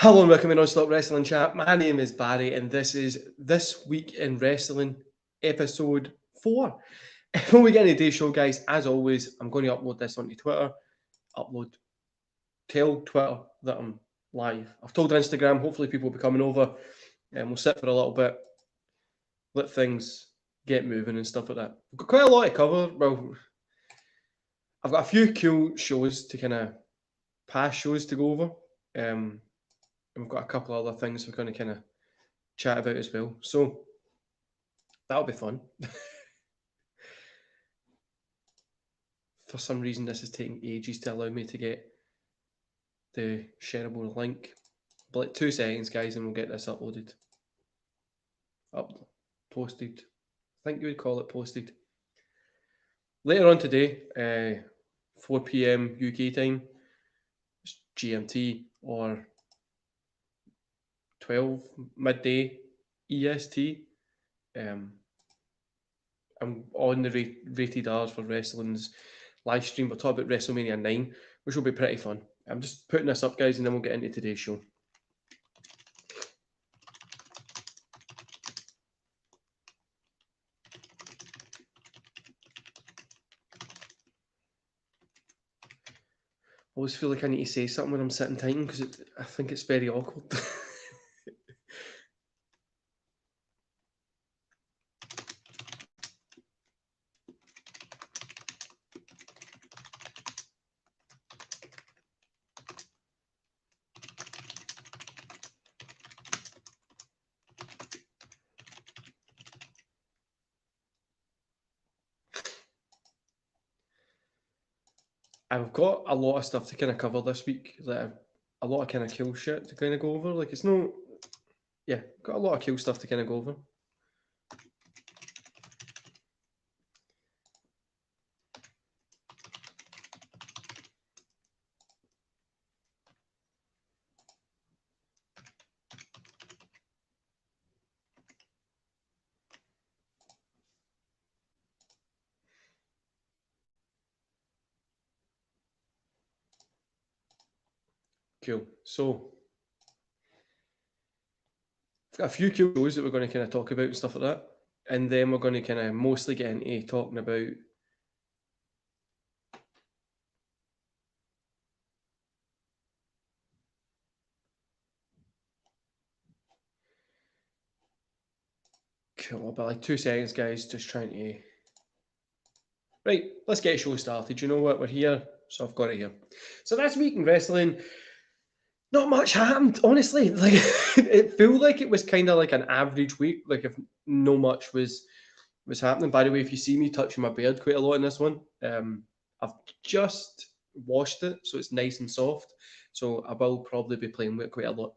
Hello and welcome to Non-Stop Wrestling Chat. My name is Barry and this is This Week in Wrestling, Episode 4. Before we get into today's show, guys, as always, I'm going to upload this onto Twitter. Tell Twitter that I'm live. I've told Instagram, hopefully people will be coming over and we'll sit for a little bit, let things get moving and stuff like that. We've got quite a lot to cover. Well, I've got a few cool shows to kind of, past shows to go over. And we've got a couple other things we're going to kind of chat about as well. So that'll be fun. For some reason, this is taking ages to allow me to get the shareable link. But like 2 seconds, guys, and we'll get this uploaded. Posted. I think you would call it posted. Later on today, 4 p.m. UK time, GMT, or 12 midday EST. I'm on the Rated R's for Wrestling's live stream. We'll talk about WrestleMania 9, which will be pretty fun. I'm just putting this up, guys, and then we'll get into today's show. I always feel like I need to say something when I'm sitting typing because I think it's very awkward. I've got a lot of stuff to kind of cover this week. Like a lot of kind of cool shit to kind of go over. Like it's no, yeah, got a lot of cool stuff to kind of go over. Cool. So, I've got a few cool shows that we're going to kind of talk about and stuff like that. And then we're going to kind of mostly get into talking about cool, but like 2 seconds, guys, just trying to. Right, let's get a show started. You know what? We're here, so I've got it here. So this week in wrestling, not much happened, honestly. Like it felt like it was kind of like an average week. Like if no much was happening. By the way, if you see me touching my beard quite a lot in this one, I've just washed it, so it's nice and soft. So I will probably be playing with it quite a lot.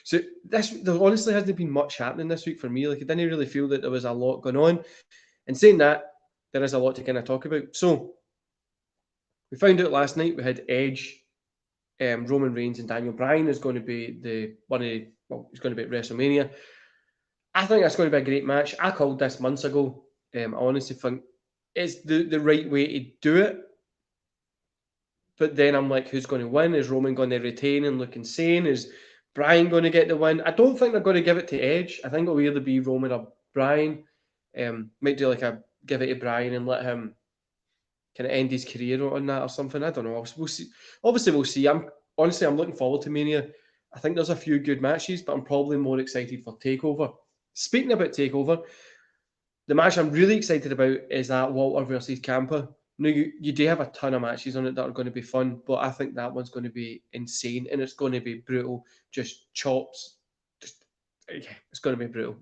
So there honestly hasn't been much happening this week for me. Like I didn't really feel that there was a lot going on. And saying that, there is a lot to kind of talk about. So we found out last night we had Edge, Roman Reigns, and Daniel Bryan is going to be it's going to be at WrestleMania. I think that's going to be a great match. I called this months ago. I honestly think it's the right way to do it. But then I'm like, who's going to win? Is Roman going to retain and look insane? Is Bryan going to get the win? I don't think they're going to give it to Edge. I think it'll either be Roman or Bryan. Might do like a give it to Bryan and let him kind of end his career on that or something. I don't know. We'll see. Obviously, we'll see. I'm looking forward to Mania. I think there's a few good matches, but I'm probably more excited for TakeOver. Speaking about TakeOver, the match I'm really excited about is that Walter versus Ciampa. Now, you do have a ton of matches on it that are going to be fun, but I think that one's going to be insane and it's going to be brutal. Just chops. It's going to be brutal.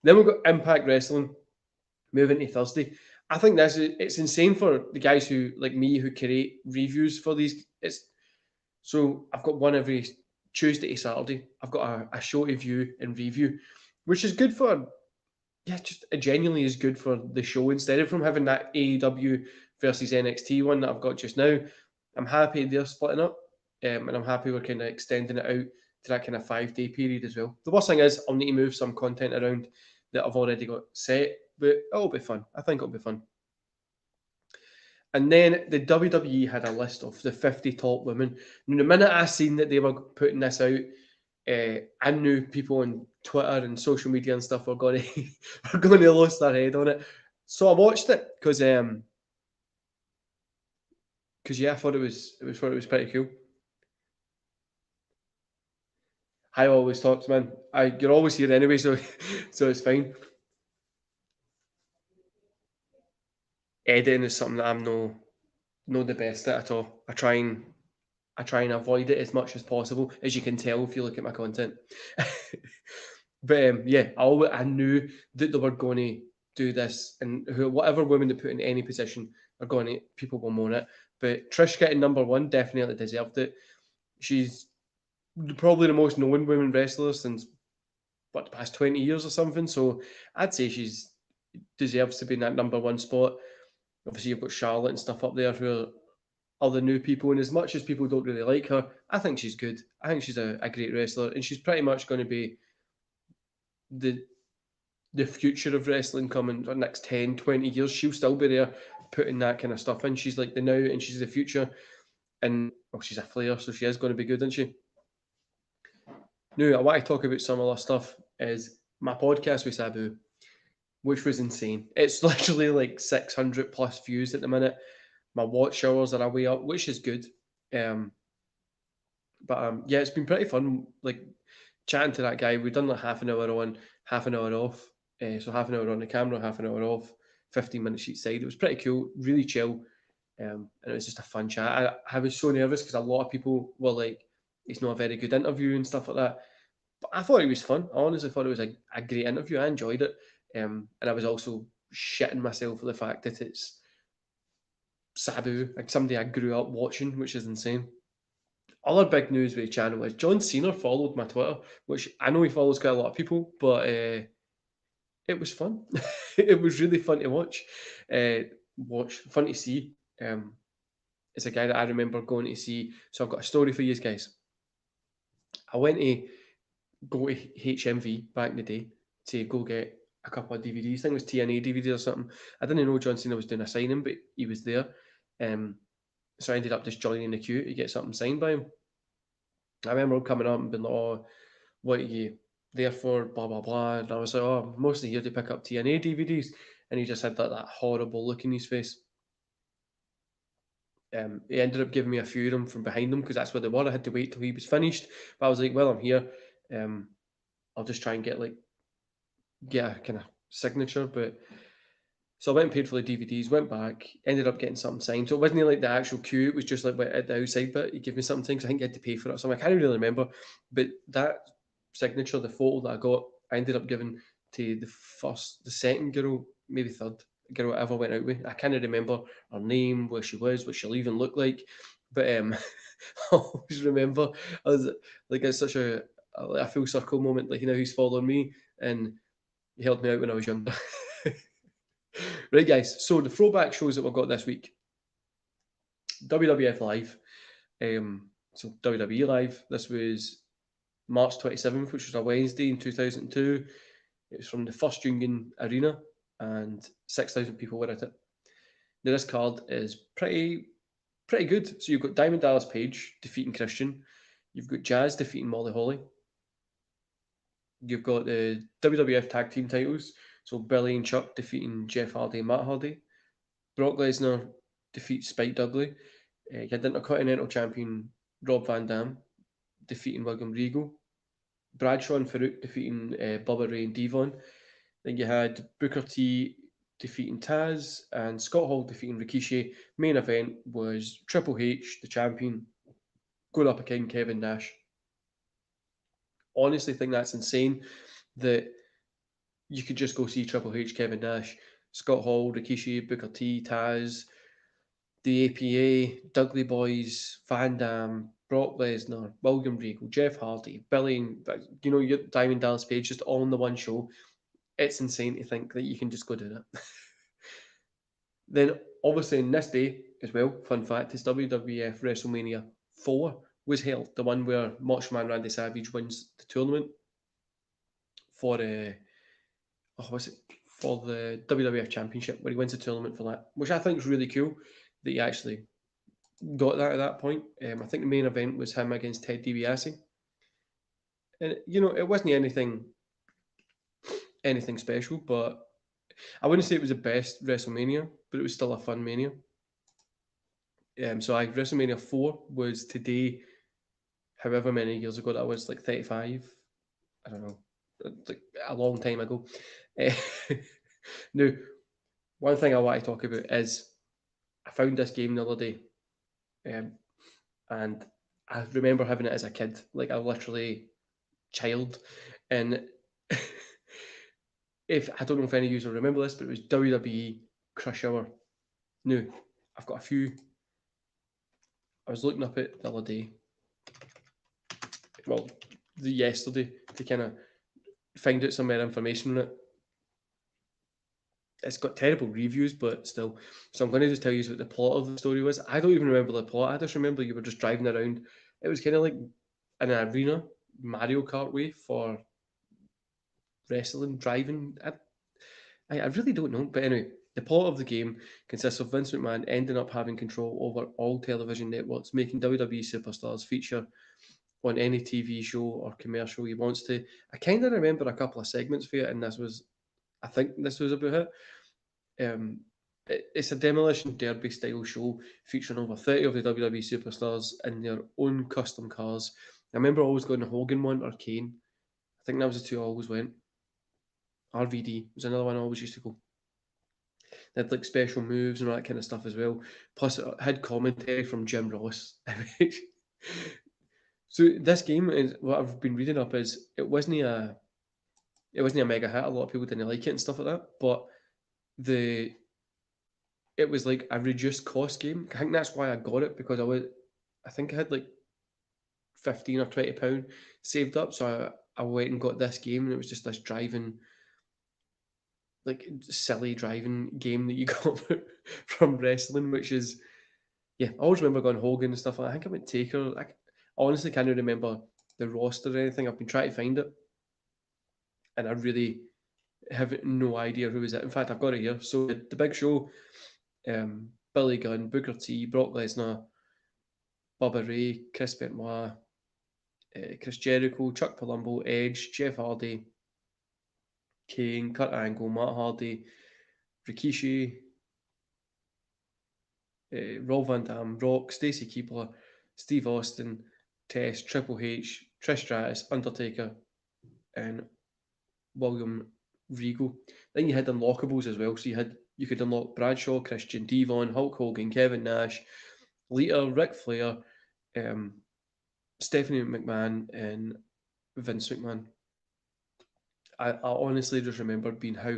Then we've got Impact Wrestling moving to Thursday. I think it's insane for the guys who, like me, who create reviews for these. So I've got one every Tuesday to Saturday. I've got a show to view and review, which is good for, just it genuinely is good for the show. Instead of from having that AEW versus NXT one that I've got just now, I'm happy they're splitting up, and I'm happy we're kind of extending it out to that kind of 5-day period as well. The worst thing is I'll need to move some content around that I've already got set, but it'll be fun. I think it'll be fun. And then the WWE had a list of the 50 top women. And the minute I seen that they were putting this out, I knew people on Twitter and social media and stuff were going to were going to lose their head on it. So I watched it because yeah, I thought it was pretty cool. I always talks, man. You're always here anyway, so so it's fine. Editing is something that I'm no the best at all. I try and avoid it as much as possible, as you can tell if you look at my content. But yeah, I knew that they were going to do this, and whatever women they put in any position are going to people will moan it. But Trish getting number one definitely deserved it. She's probably the most known women wrestler since what the past 20 years or something. So I'd say she's deserves to be in that number one spot. Obviously, you've got Charlotte and stuff up there who are the new people, and as much as people don't really like her, I think she's good. I think she's a great wrestler, and she's pretty much going to be the future of wrestling coming the next 10, 20 years. She'll still be there putting that kind of stuff in. She's like the now and she's the future. And well, she's a Flair, so she is going to be good, isn't she? Now, I want to talk about some other stuff. Is my podcast with Sabu, which was insane. It's literally like 600 plus views at the minute. My watch hours are way up, which is good. But yeah, it's been pretty fun. Like chatting to that guy. We've done like half an hour on, half an hour off. So half an hour on the camera, half an hour off, 15 minutes each side. It was pretty cool, really chill. And it was just a fun chat. I was so nervous because a lot of people were like, it's not a very good interview and stuff like that. But I thought it was fun. I honestly thought it was a great interview. I enjoyed it. And I was also shitting myself for the fact that it's Sabu, like somebody I grew up watching, which is insane. Other big news with the channel is John Cena followed my Twitter, which I know he follows quite a lot of people, but it was fun. It was really fun to watch. Fun to see. It's a guy that I remember going to see. So I've got a story for you guys. I went to go to HMV back in the day to go get a couple of DVDs. I think it was TNA DVDs or something. I didn't know John Cena was doing a signing, but he was there. So I ended up just joining the queue to get something signed by him. I remember him coming up and being like, "Oh, what are you there for?" Blah blah blah. And I was like, "Oh, I'm mostly here to pick up TNA DVDs." And he just had that horrible look in his face. He ended up giving me a few of them from behind him because that's where they were. I had to wait till he was finished. But I was like, "Well, I'm here. I'll just try and get a kind of signature." But so I went and paid for the DVDs, went back, ended up getting something signed. So it wasn't like the actual queue, it was just like at the outside bit. He gave me something because I think I had to pay for it. So I can't really remember. But that signature, the photo that I got, I ended up giving to the second girl, maybe third girl I ever went out with. I can't remember her name, where she was, what she'll even look like. But I always remember I was like it's such a full circle moment, like he's following me and he helped me out when I was younger. Right, guys. So the throwback shows that we've got this week: WWF Live. So WWE Live. This was March 27th, which was a Wednesday in 2002. It was from the First Union Arena, and 6,000 people were at it. Now this card is pretty good. So you've got Diamond Dallas Page defeating Christian. You've got Jazz defeating Molly Holly. You've got the WWF Tag Team Titles. So Billy and Chuck defeating Jeff Hardy and Matt Hardy. Brock Lesnar defeats Spike Dudley. You had Intercontinental Champion Rob Van Dam defeating William Regal. Bradshaw and Farouk defeating Bubba Ray and Devon. Then you had Booker T defeating Taz and Scott Hall defeating Rikishi. Main event was Triple H, the champion, going up against Kevin Nash. Honestly, think that's insane that you could just go see Triple H, Kevin Nash, Scott Hall, Rikishi, Booker T, Taz, the APA, Dudley Boys, Van Dam, Brock Lesnar, William Regal, Jeff Hardy, Billy, your Diamond Dallas Page, just all in the one show. It's insane to think that you can just go do that. Then, obviously, on this day as well, fun fact, is WWF WrestleMania 4 was held, the one where Macho Man Randy Savage wins the tournament for for the WWF Championship, where he wins the tournament for that, which I think is really cool. that he actually got that at that point. I think the main event was him against Ted DiBiase. And, it wasn't anything special, but I wouldn't say it was the best WrestleMania, but it was still a fun Mania. So WrestleMania 4 was today, however many years ago that was, like 35. I don't know, like a long time ago. Now, one thing I want to talk about is I found this game the other day, and I remember having it as a kid, like a literally child, and if I don't know if any of you will remember this, but it was WWE Crush Hour. Now, I've got a few. I was looking up it the other day. Well, yesterday to kind of find out some more information on it. It's got terrible reviews, but still. So I'm going to just tell you what the plot of the story was. I don't even remember the plot. I just remember you were just driving around. It was kind of like an arena, Mario Kart way for wrestling, driving. I really don't know. But anyway, the plot of the game consists of Vince McMahon ending up having control over all television networks, making WWE superstars feature on any TV show or commercial he wants to. I kind of remember a couple of segments for it, and I think this was about it. It's a demolition derby style show featuring over 30 of the WWE superstars in their own custom cars. I remember always going to Hogan one or Kane. I think that was the two I always went. RVD was another one I always used to go. They had like special moves and all that kind of stuff as well. Plus, it had commentary from Jim Ross. So this game is what I've been reading up is it wasn't a mega hit. A lot of people didn't like it and stuff like that. But it was like a reduced cost game. I think that's why I got it, because I think I had like £15 or £20 saved up. So I went and got this game, and it was just this silly driving game that you got from wrestling, which is, yeah, I always remember going Hogan and stuff like that. I think I went Taker. I honestly can't remember the roster or anything. I've been trying to find it, and I really have no idea who was it. In fact, I've got it here. So the Big Show, Billy Gunn, Booker T, Brock Lesnar, Bubba Ray, Chris Benoit, Chris Jericho, Chuck Palumbo, Edge, Jeff Hardy, Kane, Kurt Angle, Matt Hardy, Rikishi, Rob Van Dam, Rock, Stacy Keibler, Steve Austin, Test, Triple H, Trish Stratus, Undertaker, and William Regal. Then you had unlockables as well. So you could unlock Bradshaw, Christian, Devon, Hulk Hogan, Kevin Nash, Lita, Ric Flair, Stephanie McMahon, and Vince McMahon. I honestly just remember being how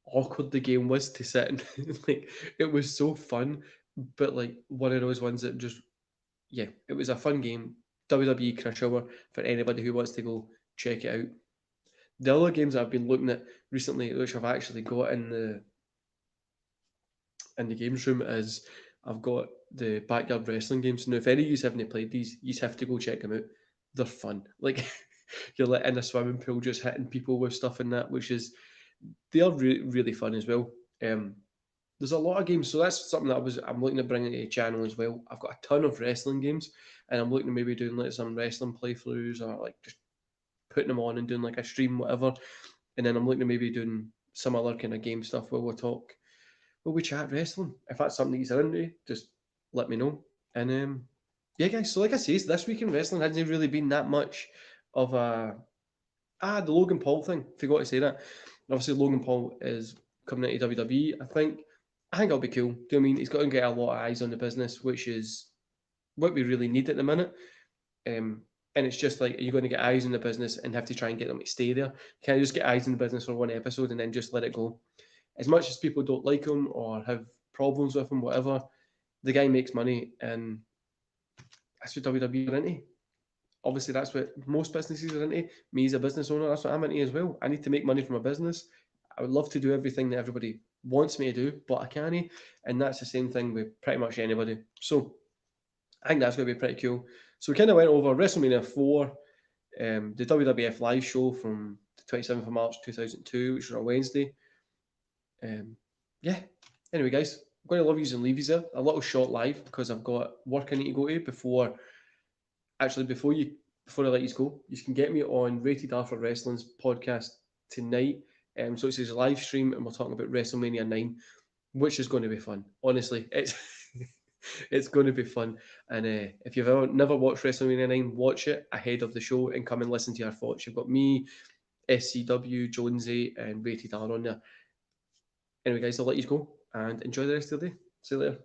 awkward the game was to sit in. Like, it was so fun, but like one of those ones that just, yeah, it was a fun game. WWE Crush Hour for anybody who wants to go check it out. The other games I've been looking at recently, which I've actually got in the games room, is I've got the Backyard Wrestling games. Now, if any of you haven't played these, you have to go check them out. They're fun. Like, you're like in a swimming pool just hitting people with stuff in that, they are really fun as well. There's a lot of games, so that's something that I'm looking at bringing to the channel as well. I've got a ton of wrestling games, and I'm looking at maybe doing like some wrestling playthroughs, or like just putting them on and doing like a stream, whatever. And then I'm looking at maybe doing some other kind of game stuff where we chat wrestling. If that's something that you're into, just let me know. And yeah, guys. So like I say, this week in wrestling hasn't really been that much of the Logan Paul thing. Forgot to say that. Obviously, Logan Paul is coming into WWE. I think it'll be cool. Do you know what I mean? He's got to get a lot of eyes on the business, which is what we really need at the minute. And it's just like, are you going to get eyes in the business and have to try and get them to stay there? Can I just get eyes in the business for one episode and then just let it go? As much as people don't like him or have problems with him, whatever, the guy makes money, and that's what WWE are into. Obviously, that's what most businesses are into. Me as a business owner, that's what I'm into as well. I need to make money from a business. I would love to do everything that everybody wants me to do, but I can't. And that's the same thing with pretty much anybody. So I think that's going to be pretty cool. So we kind of went over WrestleMania 4, the WWF live show from the 27th of March 2002, which was on a Wednesday. Yeah. Anyway, guys, going to love yous and leave yous there. A little short live because I've got work I need to go to before. Actually, before I let you go, you can get me on Rated R for Wrestling's podcast tonight. So it's his live stream, and we're talking about WrestleMania 9, which is going to be fun. Honestly, it's it's going to be fun. And if you've never watched WrestleMania 9, watch it ahead of the show and come and listen to our thoughts. You've got me, SCW, Jonesy, and Rated R on there. Anyway, guys, I'll let you go and enjoy the rest of the day. See you later.